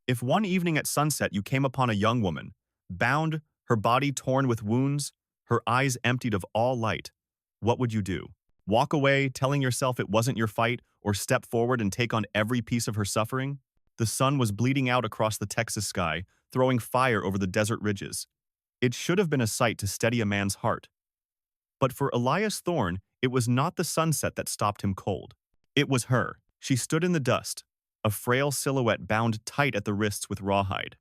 If one evening at sunset you came upon a young woman, bound, her body torn with wounds, her eyes emptied of all light, what would you do? Walk away, telling yourself it wasn't your fight, or step forward and take on every piece of her suffering? The sun was bleeding out across the Texas sky, throwing fire over the desert ridges. It should have been a sight to steady a man's heart. But for Elias Thorne, it was not the sunset that stopped him cold. It was her. She stood in the dust, a frail silhouette bound tight at the wrists with rawhide.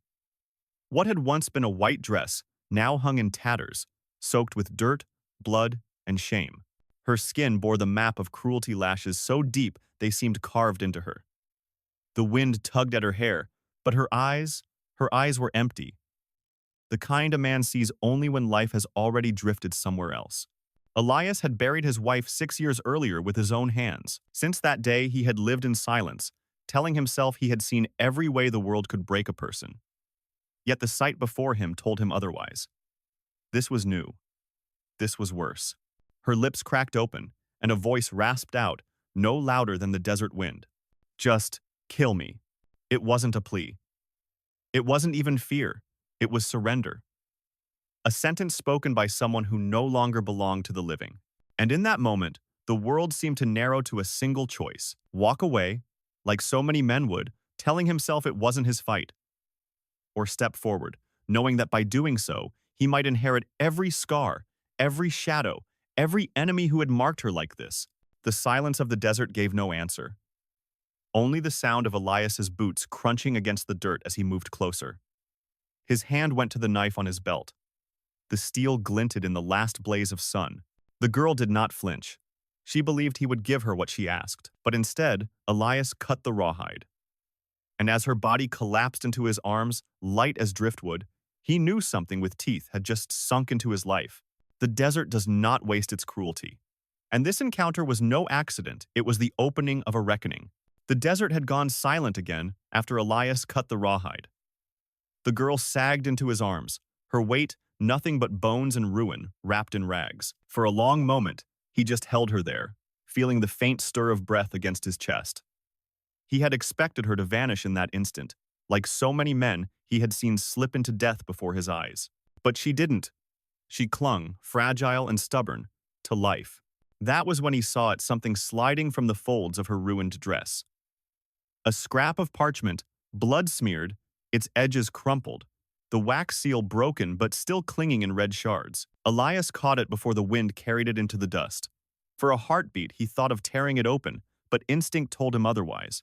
What had once been a white dress now hung in tatters, soaked with dirt, blood, and shame. Her skin bore the map of cruelty lashes so deep they seemed carved into her. The wind tugged at her hair, but her eyes were empty. The kind a man sees only when life has already drifted somewhere else. Elias had buried his wife 6 years earlier with his own hands. Since that day, he had lived in silence, telling himself he had seen every way the world could break a person. Yet the sight before him told him otherwise. This was new. This was worse. Her lips cracked open, and a voice rasped out, no louder than the desert wind. Just kill me. It wasn't a plea. It wasn't even fear. It was surrender. A sentence spoken by someone who no longer belonged to the living. And in that moment, the world seemed to narrow to a single choice. Walk away, like so many men would, telling himself it wasn't his fight. Or step forward, knowing that by doing so, he might inherit every scar, every shadow, every enemy who had marked her like this. The silence of the desert gave no answer. Only the sound of Elias's boots crunching against the dirt as he moved closer. His hand went to the knife on his belt. The steel glinted in the last blaze of sun. The girl did not flinch. She believed he would give her what she asked, but instead, Elias cut the rawhide. And as her body collapsed into his arms, light as driftwood, he knew something with teeth had just sunk into his life. The desert does not waste its cruelty. And this encounter was no accident, it was the opening of a reckoning. The desert had gone silent again after Elias cut the rawhide. The girl sagged into his arms, her weight nothing but bones and ruin wrapped in rags. For a long moment, he just held her there, feeling the faint stir of breath against his chest. He had expected her to vanish in that instant, like so many men he had seen slip into death before his eyes. But she didn't. She clung, fragile and stubborn, to life. That was when he saw it, something sliding from the folds of her ruined dress. A scrap of parchment, blood-smeared, its edges crumpled, the wax seal broken but still clinging in red shards. Elias caught it before the wind carried it into the dust. For a heartbeat, he thought of tearing it open, but instinct told him otherwise.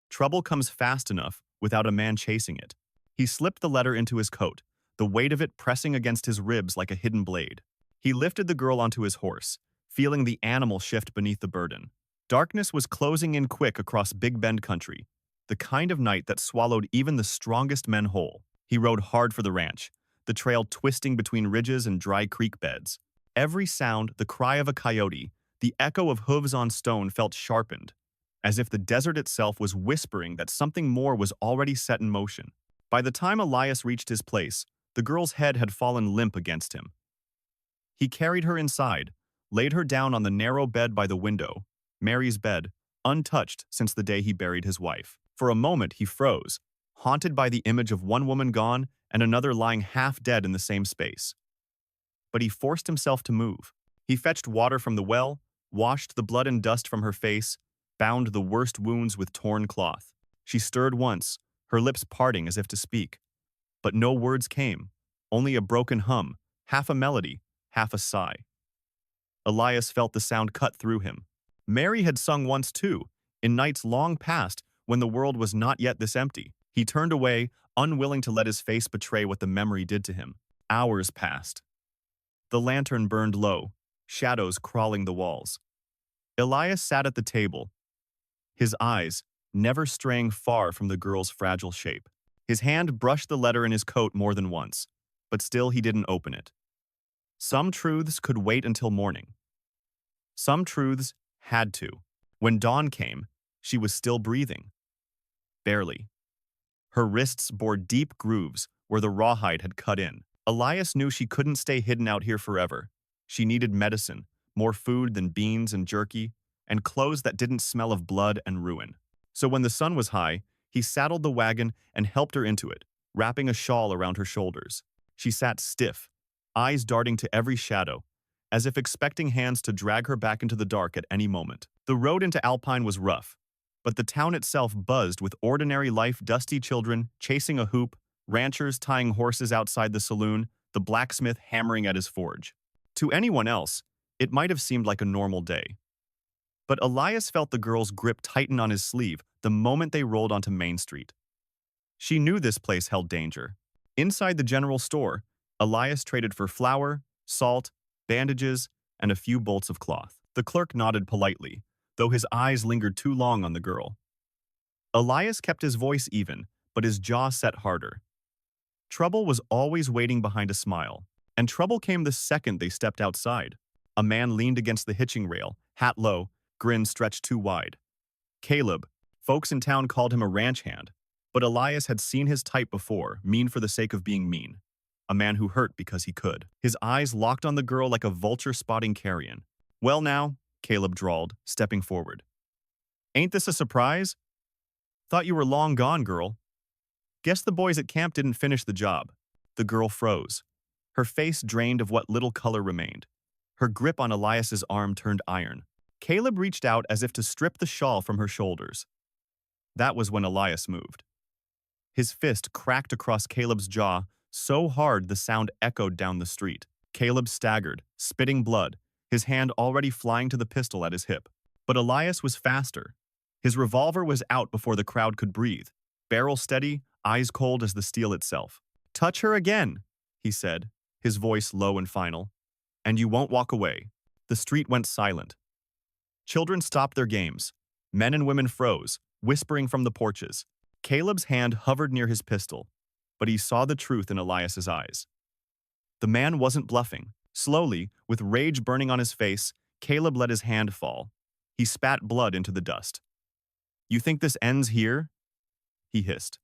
Trouble comes fast enough without a man chasing it. He slipped the letter into his coat, the weight of it pressing against his ribs like a hidden blade. He lifted the girl onto his horse, feeling the animal shift beneath the burden. Darkness was closing in quick across Big Bend country, the kind of night that swallowed even the strongest men whole. He rode hard for the ranch, the trail twisting between ridges and dry creek beds. Every sound, the cry of a coyote, the echo of hooves on stone felt sharpened, as if the desert itself was whispering that something more was already set in motion. By the time Elias reached his place, the girl's head had fallen limp against him. He carried her inside, laid her down on the narrow bed by the window, Mary's bed, untouched since the day he buried his wife. For a moment he froze, haunted by the image of one woman gone and another lying half dead in the same space. But he forced himself to move. He fetched water from the well, washed the blood and dust from her face, bound the worst wounds with torn cloth. She stirred once, her lips parting as if to speak. But no words came, only a broken hum, half a melody, half a sigh. Elias felt the sound cut through him. Mary had sung once too, in nights long past when the world was not yet this empty. He turned away, unwilling to let his face betray what the memory did to him. Hours passed. The lantern burned low, shadows crawling the walls. Elias sat at the table, his eyes never straying far from the girl's fragile shape. His hand brushed the letter in his coat more than once, but still he didn't open it. Some truths could wait until morning. Some truths had to. When dawn came, she was still breathing. Barely. Her wrists bore deep grooves where the rawhide had cut in. Elias knew she couldn't stay hidden out here forever. She needed medicine, more food than beans and jerky, and clothes that didn't smell of blood and ruin. So when the sun was high, He saddled the wagon and helped her into it, wrapping a shawl around her shoulders. She sat stiff, eyes darting to every shadow, as if expecting hands to drag her back into the dark at any moment. The road into Alpine was rough, but the town itself buzzed with ordinary life, dusty children chasing a hoop, ranchers tying horses outside the saloon, the blacksmith hammering at his forge. To anyone else, it might have seemed like a normal day. But Elias felt the girl's grip tighten on his sleeve the moment they rolled onto Main Street. She knew this place held danger. Inside the general store, Elias traded for flour, salt, bandages, and a few bolts of cloth. The clerk nodded politely, though his eyes lingered too long on the girl. Elias kept his voice even, but his jaw set harder. Trouble was always waiting behind a smile, and trouble came the second they stepped outside. A man leaned against the hitching rail, hat low, grin stretched too wide. Caleb, folks in town called him a ranch hand, but Elias had seen his type before, mean for the sake of being mean. A man who hurt because he could. His eyes locked on the girl like a vulture spotting carrion. "Well now," Caleb drawled, stepping forward. "Ain't this a surprise? Thought you were long gone, girl. Guess the boys at camp didn't finish the job." The girl froze, her face drained of what little color remained. Her grip on Elias's arm turned iron. Caleb reached out as if to strip the shawl from her shoulders. That was when Elias moved. His fist cracked across Caleb's jaw so hard the sound echoed down the street. Caleb staggered, spitting blood, his hand already flying to the pistol at his hip. But Elias was faster. His revolver was out before the crowd could breathe, barrel steady, eyes cold as the steel itself. "Touch her again," he said, his voice low and final, "and you won't walk away." The street went silent. Children stopped their games. Men and women froze, whispering from the porches. Caleb's hand hovered near his pistol, but he saw the truth in Elias's eyes. The man wasn't bluffing. Slowly, with rage burning on his face, Caleb let his hand fall. He spat blood into the dust. "You think this ends here?" he hissed.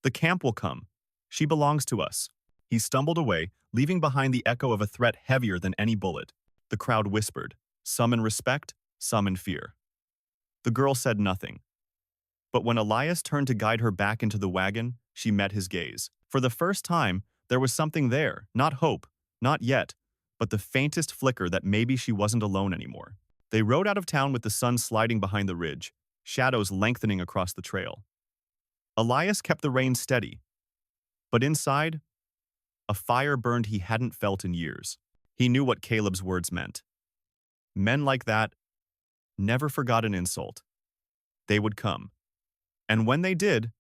"The camp will come. She belongs to us." He stumbled away, leaving behind the echo of a threat heavier than any bullet. The crowd whispered, some in respect, some in fear. The girl said nothing. But when Elias turned to guide her back into the wagon, she met his gaze. For the first time, there was something there, not hope, not yet, but the faintest flicker that maybe she wasn't alone anymore. They rode out of town with the sun sliding behind the ridge, shadows lengthening across the trail. Elias kept the reins steady, but inside, a fire burned he hadn't felt in years. He knew what Caleb's words meant. Men like that never forgot an insult. They would come. And when they did,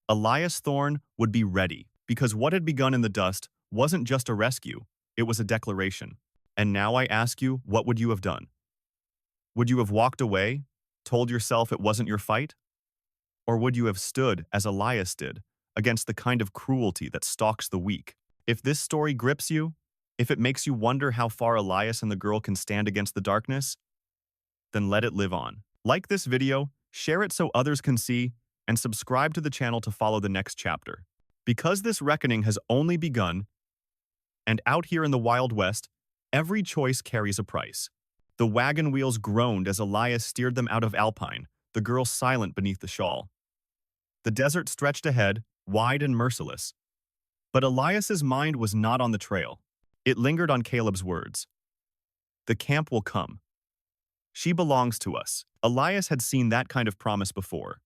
Elias Thorne would be ready, because what had begun in the dust wasn't just a rescue, it was a declaration. And now I ask you, what would you have done? Would you have walked away, told yourself it wasn't your fight? Or would you have stood, as Elias did, against the kind of cruelty that stalks the weak? If this story grips you, if it makes you wonder how far Elias and the girl can stand against the darkness, then let it live on. Like this video, share it so others can see, and subscribe to the channel to follow the next chapter. Because this reckoning has only begun, and out here in the Wild West, every choice carries a price. The wagon wheels groaned as Elias steered them out of Alpine, the girl silent beneath the shawl. The desert stretched ahead, wide and merciless. But Elias's mind was not on the trail. It lingered on Caleb's words. The camp will come. She belongs to us. Elias had seen that kind of promise before.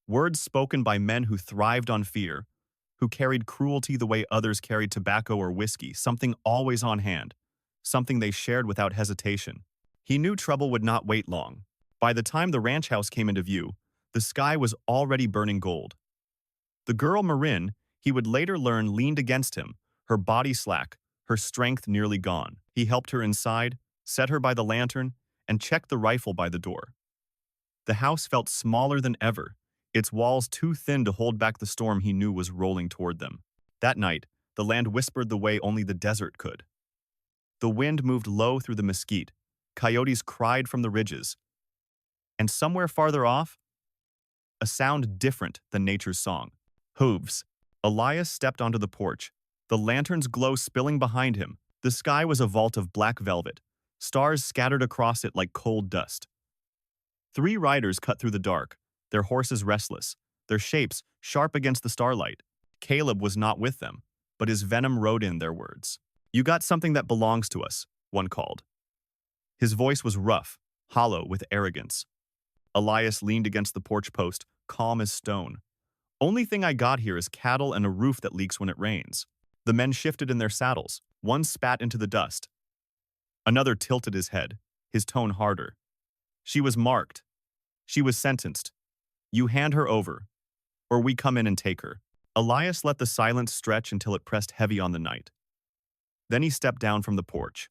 Words spoken by men who thrived on fear, who carried cruelty the way others carried tobacco or whiskey, something always on hand, something they shared without hesitation. He knew trouble would not wait long. By the time the ranch house came into view, the sky was already burning gold. The girl Marin, he would later learn, leaned against him, her body slack, her strength nearly gone. He helped her inside, set her by the lantern, and checked the rifle by the door. The house felt smaller than ever, its walls too thin to hold back the storm he knew was rolling toward them. That night, the land whispered the way only the desert could. The wind moved low through the mesquite, coyotes cried from the ridges, and somewhere farther off, a sound different than nature's song. Hooves. Elias stepped onto the porch, the lantern's glow spilling behind him. The sky was a vault of black velvet, stars scattered across it like cold dust. 3 riders cut through the dark, their horses restless, their shapes sharp against the starlight. Caleb was not with them, but his venom wrote in their words. "You got something that belongs to us," one called. His voice was rough, hollow with arrogance. Elias leaned against the porch post, calm as stone. "Only thing I got here is cattle and a roof that leaks when it rains." The men shifted in their saddles. One spat into the dust. Another tilted his head, his tone harder. "She was marked. She was sentenced. You hand her over, or we come in and take her." Elias let the silence stretch until it pressed heavy on the night. Then he stepped down from the porch.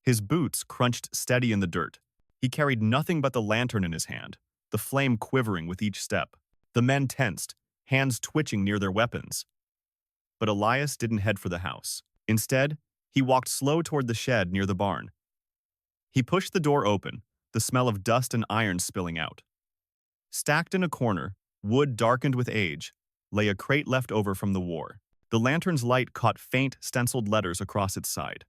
His boots crunched steady in the dirt. He carried nothing but the lantern in his hand, the flame quivering with each step. The men tensed, hands twitching near their weapons. But Elias didn't head for the house. Instead, he walked slow toward the shed near the barn. He pushed the door open, the smell of dust and iron spilling out. Stacked in a corner, wood darkened with age, lay a crate left over from the war. The lantern's light caught faint, stenciled letters across its side.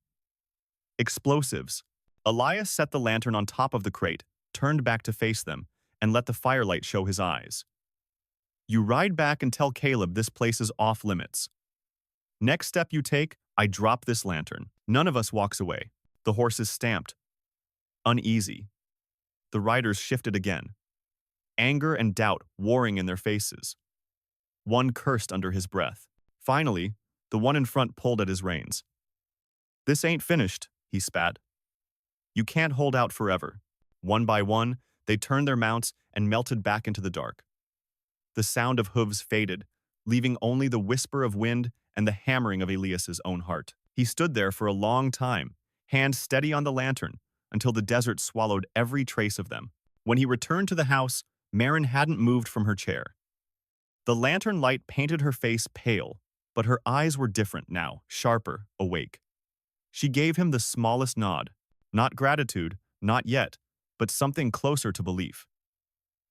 Explosives. Elias set the lantern on top of the crate, turned back to face them, and let the firelight show his eyes. "You ride back and tell Caleb this place is off limits. Next step you take, I drop this lantern." None of us walks away. The horses stamped. Uneasy. The riders shifted again. Anger and doubt warring in their faces. One cursed under his breath. Finally, the one in front pulled at his reins. "This ain't finished," he spat. "You can't hold out forever." One by one, they turned their mounts and melted back into the dark. The sound of hooves faded, leaving only the whisper of wind and the hammering of Elias's own heart. He stood there for a long time, hand steady on the lantern, until the desert swallowed every trace of them. When he returned to the house, Marin hadn't moved from her chair. The lantern light painted her face pale, but her eyes were different now, sharper, awake. She gave him the smallest nod. Not gratitude, not yet, but something closer to belief.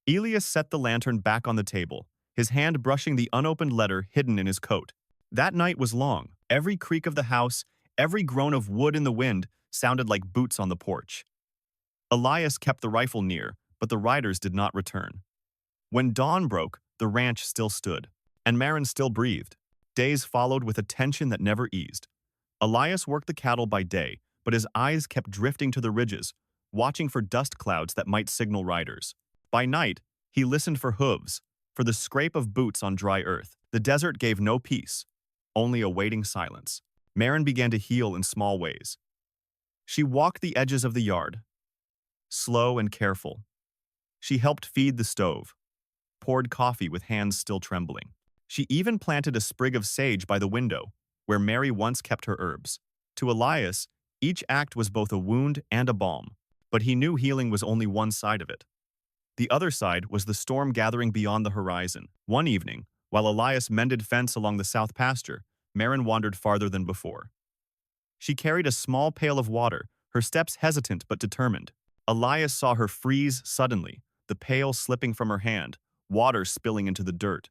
Elias set the lantern back on the table, his hand brushing the unopened letter hidden in his coat. That night was long. Every creak of the house, every groan of wood in the wind sounded like boots on the porch. Elias kept the rifle near, but the riders did not return. When dawn broke, the ranch still stood, and Marin still breathed. Days followed with a tension that never eased. Elias worked the cattle by day, but his eyes kept drifting to the ridges, watching for dust clouds that might signal riders. By night, he listened for hooves, for the scrape of boots on dry earth. The desert gave no peace, only a waiting silence. Marin began to heal in small ways. She walked the edges of the yard, slow and careful. She helped feed the stove, poured coffee with hands still trembling. She even planted a sprig of sage by the window, where Mary once kept her herbs. To Elias, each act was both a wound and a balm, but he knew healing was only one side of it. The other side was the storm gathering beyond the horizon. One evening, while Elias mended fence along the south pasture, Marin wandered farther than before. She carried a small pail of water, her steps hesitant but determined. Elias saw her freeze suddenly, the pail slipping from her hand, water spilling into the dirt.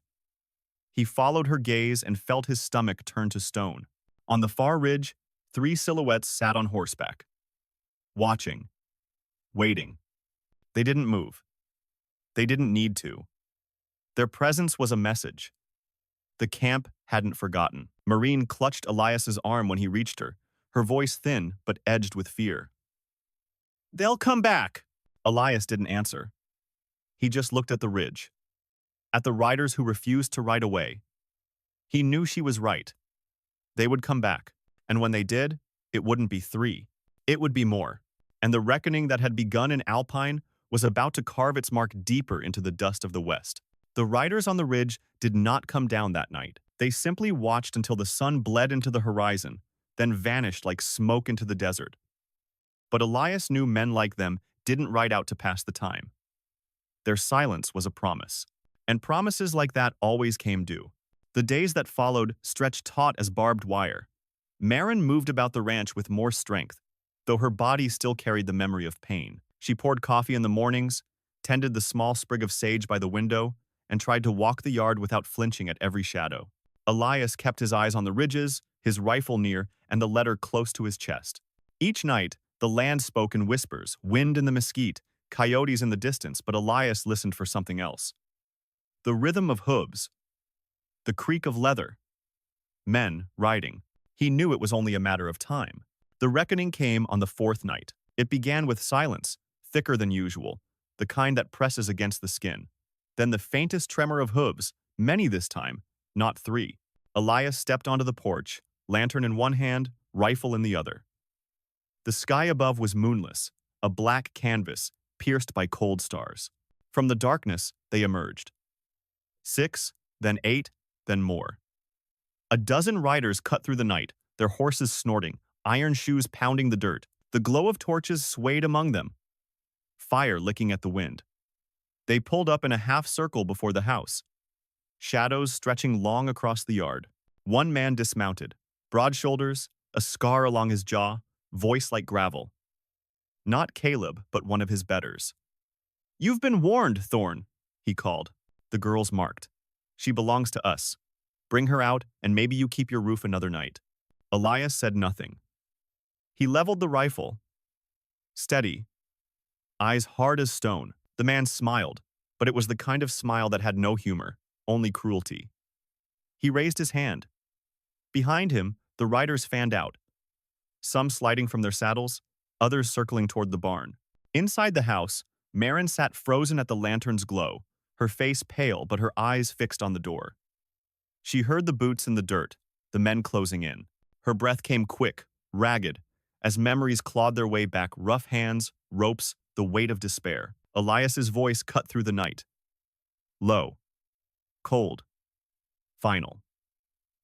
He followed her gaze and felt his stomach turn to stone. On the far ridge, 3 silhouettes sat on horseback. Watching. Waiting. They didn't move. They didn't need to. Their presence was a message. The camp hadn't forgotten. Marine clutched Elias's arm when he reached her voice thin but edged with fear. "They'll come back." Elias didn't answer. He just looked at the ridge, at the riders who refused to ride away. He knew she was right. They would come back, and when they did, it wouldn't be 3. It would be more, and the reckoning that had begun in Alpine was about to carve its mark deeper into the dust of the West. The riders on the ridge did not come down that night. They simply watched until the sun bled into the horizon, then vanished like smoke into the desert. But Elias knew men like them didn't ride out to pass the time. Their silence was a promise, and promises like that always came due. The days that followed stretched taut as barbed wire. Marin moved about the ranch with more strength, though her body still carried the memory of pain. She poured coffee in the mornings, tended the small sprig of sage by the window, and tried to walk the yard without flinching at every shadow. Elias kept his eyes on the ridges, his rifle near, and the letter close to his chest. Each night, the land spoke in whispers, wind in the mesquite, coyotes in the distance, but Elias listened for something else. The rhythm of hooves, the creak of leather, men riding. He knew it was only a matter of time. The reckoning came on the fourth night. It began with silence, thicker than usual, the kind that presses against the skin. Then the faintest tremor of hooves, many this time, not three. Elias stepped onto the porch, lantern in one hand, rifle in the other. The sky above was moonless, a black canvas, pierced by cold stars. From the darkness, they emerged. 6, then 8, then more. A dozen riders cut through the night, their horses snorting, iron shoes pounding the dirt. The glow of torches swayed among them, fire licking at the wind. They pulled up in a half circle before the house, shadows stretching long across the yard. One man dismounted, broad shoulders, a scar along his jaw, voice like gravel. Not Caleb, but one of his betters. "You've been warned, Thorn," he called. The girl's marked. "She belongs to us. Bring her out, and maybe you keep your roof another night." Elias said nothing. He leveled the rifle. Steady, eyes hard as stone. The man smiled, but it was the kind of smile that had no humor, only cruelty. He raised his hand. Behind him, the riders fanned out, some sliding from their saddles, others circling toward the barn. Inside the house, Marin sat frozen at the lantern's glow, her face pale but her eyes fixed on the door. She heard the boots in the dirt, the men closing in. Her breath came quick, ragged, as memories clawed their way back, rough hands, ropes, the weight of despair. Elias's voice cut through the night. Low. Cold. Final.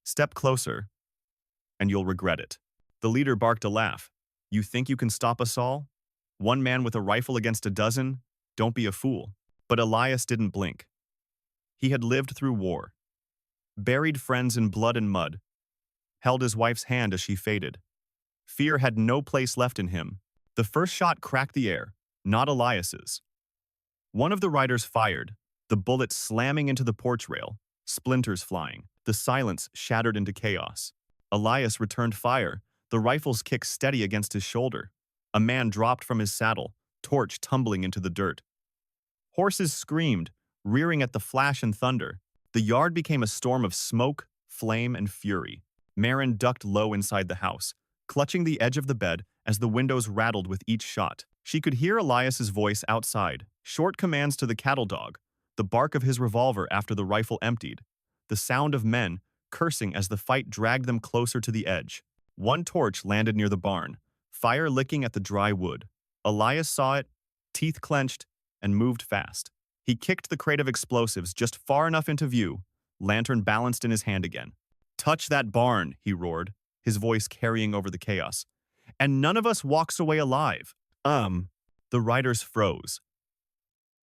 "Step closer, and you'll regret it." The leader barked a laugh. "You think you can stop us all? One man with a rifle against a dozen? Don't be a fool." But Elias didn't blink. He had lived through war, buried friends in blood and mud, held his wife's hand as she faded. Fear had no place left in him. The first shot cracked the air, not Elias's. One of the riders fired, the bullet slamming into the porch rail, splinters flying. The silence shattered into chaos. Elias returned fire, the rifle's kick steady against his shoulder. A man dropped from his saddle, torch tumbling into the dirt. Horses screamed, rearing at the flash and thunder. The yard became a storm of smoke, flame, and fury. Marin ducked low inside the house, clutching the edge of the bed as the windows rattled with each shot. She could hear Elias's voice outside, short commands to the cattle dog, the bark of his revolver after the rifle emptied, the sound of men cursing as the fight dragged them closer to the edge. One torch landed near the barn, fire licking at the dry wood. Elias saw it, teeth clenched, and moved fast. He kicked the crate of explosives just far enough into view, lantern balanced in his hand again. "Touch that barn," he roared, his voice carrying over the chaos. "And none of us walks away alive." The riders froze.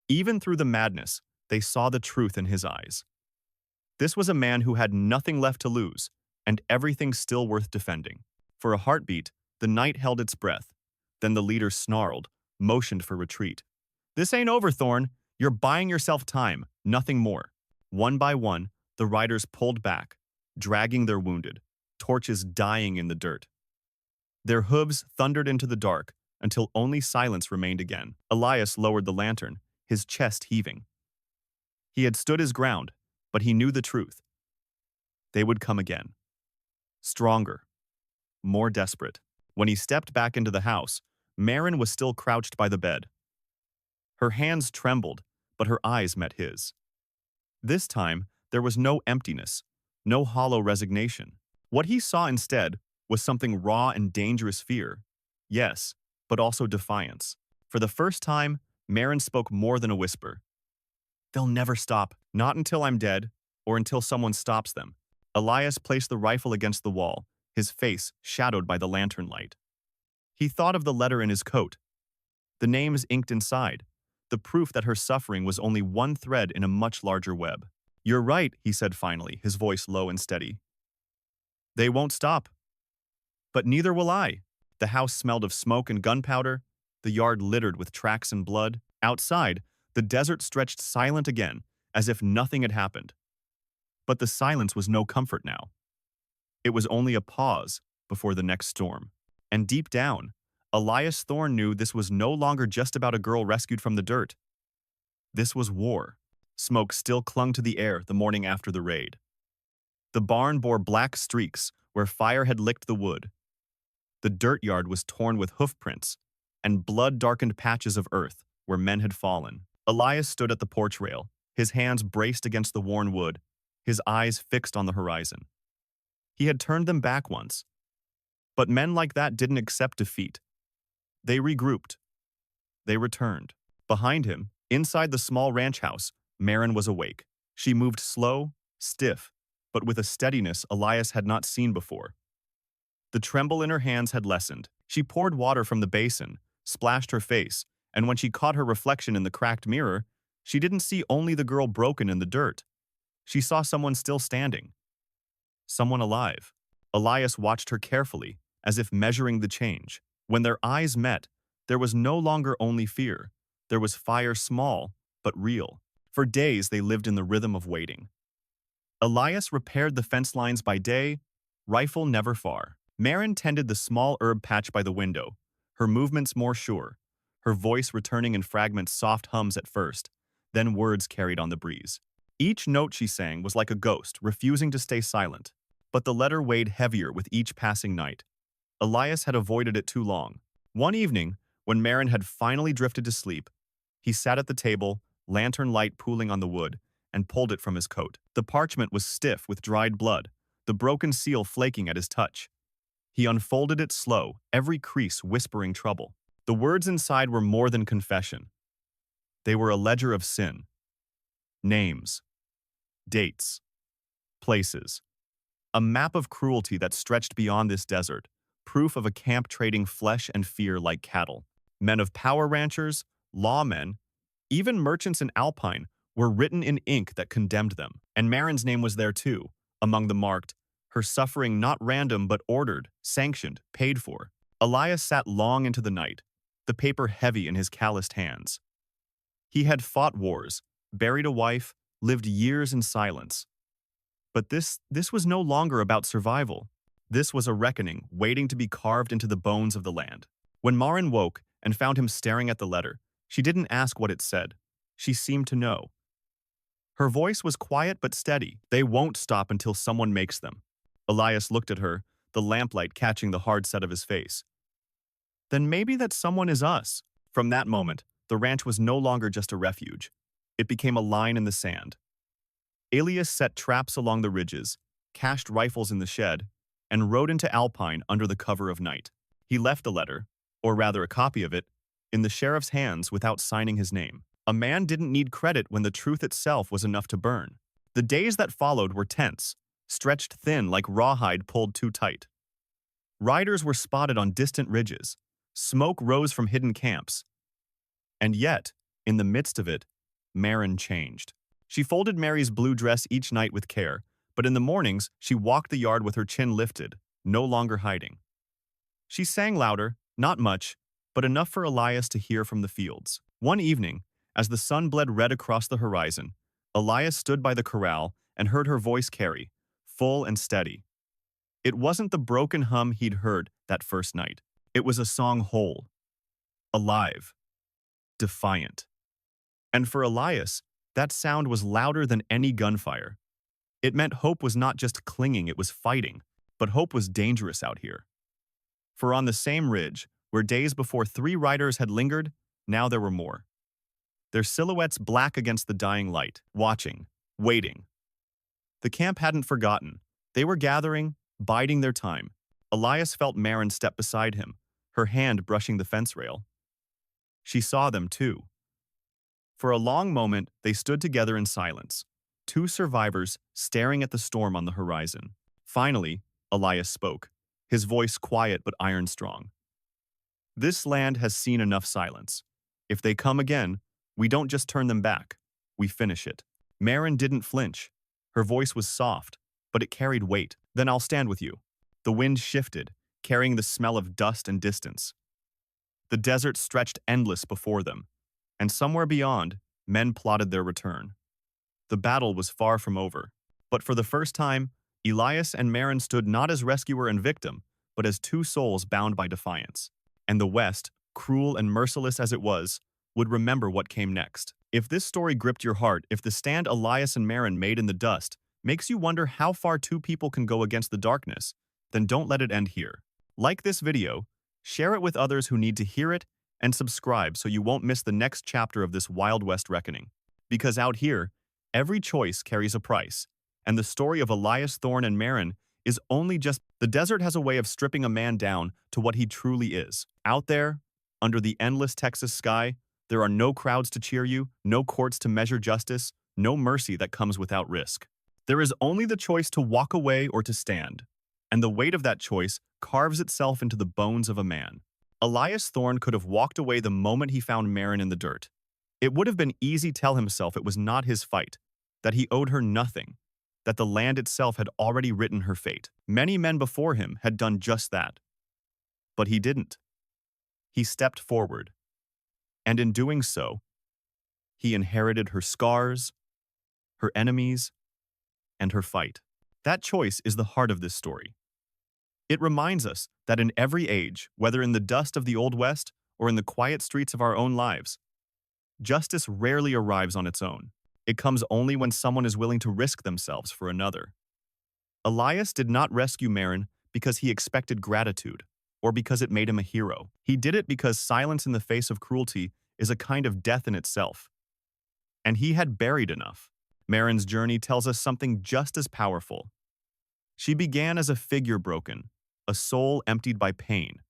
Even through the madness, they saw the truth in his eyes. This was a man who had nothing left to lose, and everything still worth defending. For a heartbeat, the night held its breath. Then the leader snarled, motioned for retreat. "This ain't over, Thorn. You're buying yourself time, nothing more." One by one, the riders pulled back, dragging their wounded, torches dying in the dirt. Their hooves thundered into the dark until only silence remained again. Elias lowered the lantern, his chest heaving. He had stood his ground, but he knew the truth. They would come again. Stronger, more desperate. When he stepped back into the house, Marin was still crouched by the bed. Her hands trembled, but her eyes met his. This time, there was no emptiness, no hollow resignation. What he saw instead was something raw and dangerous fear. Yes, but also defiance. For the first time, Marin spoke more than a whisper. "They'll never stop, not until I'm dead, or until someone stops them." Elias placed the rifle against the wall, his face shadowed by the lantern light. He thought of the letter in his coat, the names inked inside, the proof that her suffering was only one thread in a much larger web. "You're right," he said finally, his voice low and steady. "They won't stop. But neither will I." The house smelled of smoke and gunpowder, the yard littered with tracks and blood. Outside, the desert stretched silent again, as if nothing had happened. But the silence was no comfort now. It was only a pause before the next storm. And deep down, Elias Thorne knew this was no longer just about a girl rescued from the dirt. This was war. Smoke still clung to the air the morning after the raid. The barn bore black streaks where fire had licked the wood. The dirt yard was torn with hoof prints and blood-darkened patches of earth where men had fallen. Elias stood at the porch rail, his hands braced against the worn wood, his eyes fixed on the horizon. He had turned them back once, but men like that didn't accept defeat. They regrouped. They returned. Behind him, inside the small ranch house, Marin was awake. She moved slow, stiff, but with a steadiness Elias had not seen before. The tremble in her hands had lessened. She poured water from the basin, splashed her face, and when she caught her reflection in the cracked mirror, she didn't see only the girl broken in the dirt. She saw someone still standing. Someone alive. Elias watched her carefully, as if measuring the change. When their eyes met, there was no longer only fear. There was fire, small, but real. For days they lived in the rhythm of waiting. Elias repaired the fence lines by day, rifle never far. Marin tended the small herb patch by the window, her movements more sure, her voice returning in fragments, soft hums at first, then words carried on the breeze. Each note she sang was like a ghost, refusing to stay silent. But the letter weighed heavier with each passing night. Elias had avoided it too long. One evening, when Marin had finally drifted to sleep, he sat at the table, lantern light pooling on the wood, and pulled it from his coat. The parchment was stiff with dried blood, the broken seal flaking at his touch. He unfolded it slow, every crease whispering trouble. The words inside were more than confession. They were a ledger of sin. Names, dates, places. A map of cruelty that stretched beyond this desert, proof of a camp trading flesh and fear like cattle. Men of power, ranchers, lawmen, even merchants in Alpine were written in ink that condemned them. And Marin's name was there too, among the marked, her suffering not random but ordered, sanctioned, paid for. Elias sat long into the night, the paper heavy in his calloused hands. He had fought wars, buried a wife, lived years in silence. But this was no longer about survival. This was a reckoning waiting to be carved into the bones of the land. When Marin woke and found him staring at the letter, she didn't ask what it said. She seemed to know. Her voice was quiet but steady. They won't stop until someone makes them. Elias looked at her, the lamplight catching the hard set of his face. Then maybe that someone is us. From that moment, the ranch was no longer just a refuge. It became a line in the sand. Elias set traps along the ridges, cached rifles in the shed, and rode into Alpine under the cover of night. He left the letter, or rather a copy of it, in the sheriff's hands without signing his name. A man didn't need credit when the truth itself was enough to burn. The days that followed were tense, stretched thin like rawhide pulled too tight. Riders were spotted on distant ridges. Smoke rose from hidden camps. And yet, in the midst of it, Marin changed. She folded Mary's blue dress each night with care, but in the mornings she walked the yard with her chin lifted, no longer hiding. She sang louder, not much, but enough for Elias to hear from the fields. One evening, as the sun bled red across the horizon, Elias stood by the corral and heard her voice carry, full and steady. It wasn't the broken hum he'd heard that first night. It was a song whole, alive, defiant. And for Elias, that sound was louder than any gunfire. It meant hope was not just clinging, it was fighting, but hope was dangerous out here. For on the same ridge, where days before 3 riders had lingered, now there were more. Their silhouettes black against the dying light, watching, waiting. The camp hadn't forgotten. They were gathering, biding their time. Elias felt Marin step beside him, her hand brushing the fence rail. She saw them too. For a long moment, they stood together in silence, 2 survivors staring at the storm on the horizon. Finally, Elias spoke, his voice quiet but iron-strong. This land has seen enough silence. If they come again, we don't just turn them back, we finish it. Marin didn't flinch. Her voice was soft, but it carried weight. Then I'll stand with you. The wind shifted, carrying the smell of dust and distance. The desert stretched endless before them, and somewhere beyond, men plotted their return. The battle was far from over, but for the first time, Elias and Marin stood not as rescuer and victim, but as 2 souls bound by defiance. And the West, cruel and merciless as it was, would remember what came next. If this story gripped your heart, if the stand Elias and Marin made in the dust makes you wonder how far two people can go against the darkness, then don't let it end here. Like this video, share it with others who need to hear it, and subscribe so you won't miss the next chapter of this Wild West reckoning. Because out here, every choice carries a price, and the story of Elias Thorne and Marin is only just the desert has a way of stripping a man down to what he truly is. Out there, under the endless Texas sky, there are no crowds to cheer you, no courts to measure justice, no mercy that comes without risk. There is only the choice to walk away or to stand, and the weight of that choice carves itself into the bones of a man. Elias Thorne could have walked away the moment he found Marin in the dirt. It would have been easy to tell himself it was not his fight, that he owed her nothing, that the land itself had already written her fate. Many men before him had done just that. But he didn't. He stepped forward, and in doing so, he inherited her scars, her enemies, and her fight. That choice is the heart of this story. It reminds us that in every age, whether in the dust of the Old West or in the quiet streets of our own lives, justice rarely arrives on its own. It comes only when someone is willing to risk themselves for another. Elias did not rescue Marin because he expected gratitude or because it made him a hero. He did it because silence in the face of cruelty is a kind of death in itself. And he had buried enough. Marin's journey tells us something just as powerful. She began as a figure broken, a soul emptied by pain.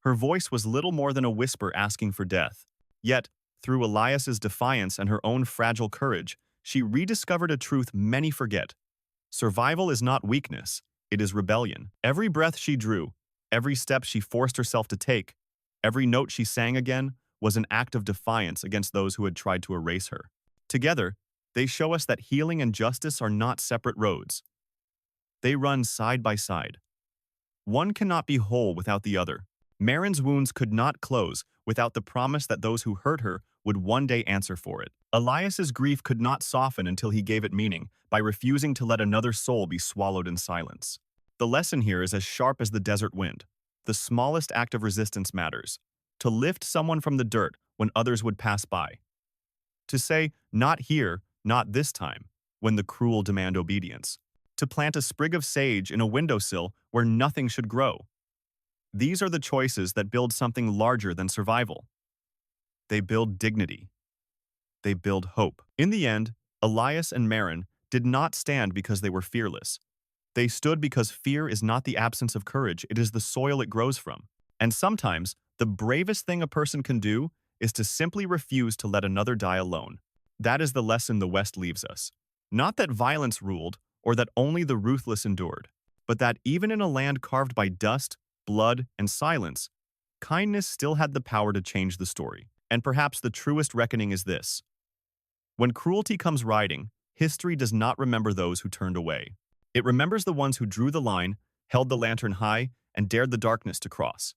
Her voice was little more than a whisper asking for death. Yet, through Elias's defiance and her own fragile courage, she rediscovered a truth many forget. Survival is not weakness, it is rebellion. Every breath she drew, every step she forced herself to take, every note she sang again was an act of defiance against those who had tried to erase her. Together, they show us that healing and justice are not separate roads. They run side by side. One cannot be whole without the other. Marin's wounds could not close without the promise that those who hurt her would one day answer for it. Elias's grief could not soften until he gave it meaning by refusing to let another soul be swallowed in silence. The lesson here is as sharp as the desert wind. The smallest act of resistance matters. To lift someone from the dirt when others would pass by. To say, not here, not this time, when the cruel demand obedience. To plant a sprig of sage in a windowsill where nothing should grow. These are the choices that build something larger than survival. They build dignity. They build hope. In the end, Elias and Marin did not stand because they were fearless. They stood because fear is not the absence of courage, it is the soil it grows from. And sometimes, the bravest thing a person can do is to simply refuse to let another die alone. That is the lesson the West leaves us. Not that violence ruled, or that only the ruthless endured, but that even in a land carved by dust, blood, and silence, kindness still had the power to change the story. And perhaps the truest reckoning is this. When cruelty comes riding, history does not remember those who turned away. It remembers the ones who drew the line, held the lantern high, and dared the darkness to cross.